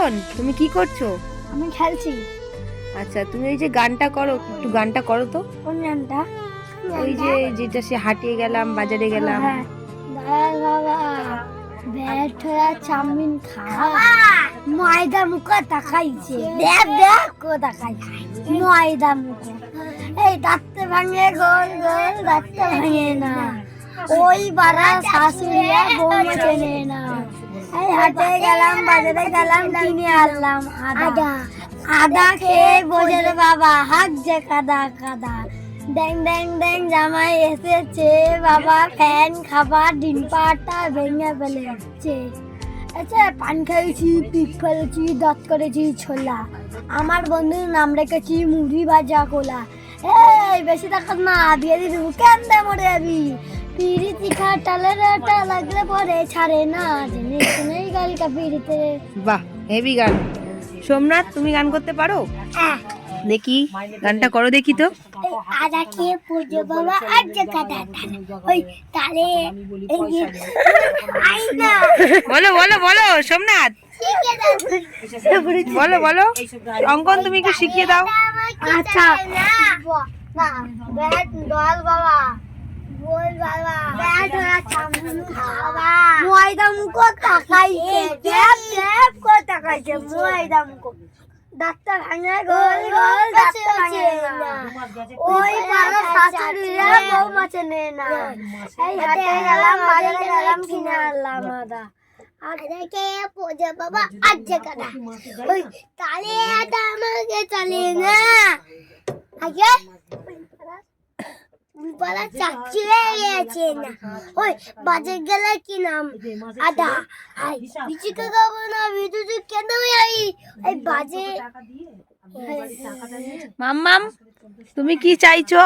অঙ্কন, তুমি কি করছো? আমি খেলছি। আচ্ছা, তুমি ওই যে গানটা করো, একটু গানটা করো তো। কোন গানটা? ওই যে যেটা সে হাটিয়ে গেলাম, বাজারে গেলাম। হ্যাঁ, দাঁড়া বাবা, ব্যাটা চাউমিন খাওয়া, ময়দা মুখে তাকাইছে, দেখ দেখ কো তাকাইছে, ময়দা মুখে। এই দাঁতে ভাঙে গোল গোল, দাঁতে ভাঙে না, ওই বারা শাশুড়িয়া বৌমা চেনে না। এই হাটে গেলাম, বাজারে গেলাম, কিনে আনলাম আদা, আদা খেয়ে বোঝে রে বাবা, হাত যে কাদা কাদা। ড্যাং ড্যাং ড্যাং জামাই এসেছে বাবা, ফ্যান খাবার ডিম পাটা ভেঙে ফেলেছে। আচ্ছা, পান খেয়েছি, পিক ফেলেছি, দাঁত করেছি ছোলা, আমার বন্ধুর নাম রেখেছি মুড়ি ভাজা কোলা। এই বেশি টাকা না দিয়ে দিবি, কেন দে মরে যাবি, পিড়ি তিখা টালের আটা লাগলে পরে ছাড়ে না, জেনে শুনেই গালকা পিড়িতে। বাহ, হেভি গান। সোমনাথ, তুমি গান করতে পারো? দেখি গানটা করো দেখি তো। আদা খেয়ে পুজো বাবা আর যে কাদা ওই তালে এই যে আইনা বলো বলো বলো সোমনাথ, বলো বলো। অঙ্কন, তুমি একটু শিখিয়ে দাও। আচ্ছা না ব্যাট দল বাবা, বল বাবা, ব্যাট ওরা চামড়া খাওয়া, ময়দা মুখো তাকাইছে, দেব দেব কো তাকাইছে, ময়দা মুখো দাঁতটা ভাঙে গোল গোল, দাঁতটা ভাঙে না, ওই পাড়া শাশুড়িরা বৌমা চেনে না। এই হাটে গেলাম, বাজারে গেলাম, কিনে আনলাম আদা, আদা খেয়ে পোজা বাবা আর যে কাদা, ওই তালে আদা আমাকে চলে না, আগে পাড়া চাচ্ছি গেছে না, ওই বাজার গেলে কি নাম আদা, আই বিচিকে খাবো না, বিদ্যুৎ কেন এই বাজে। মাম্মাম, তুমি কি চাইছো?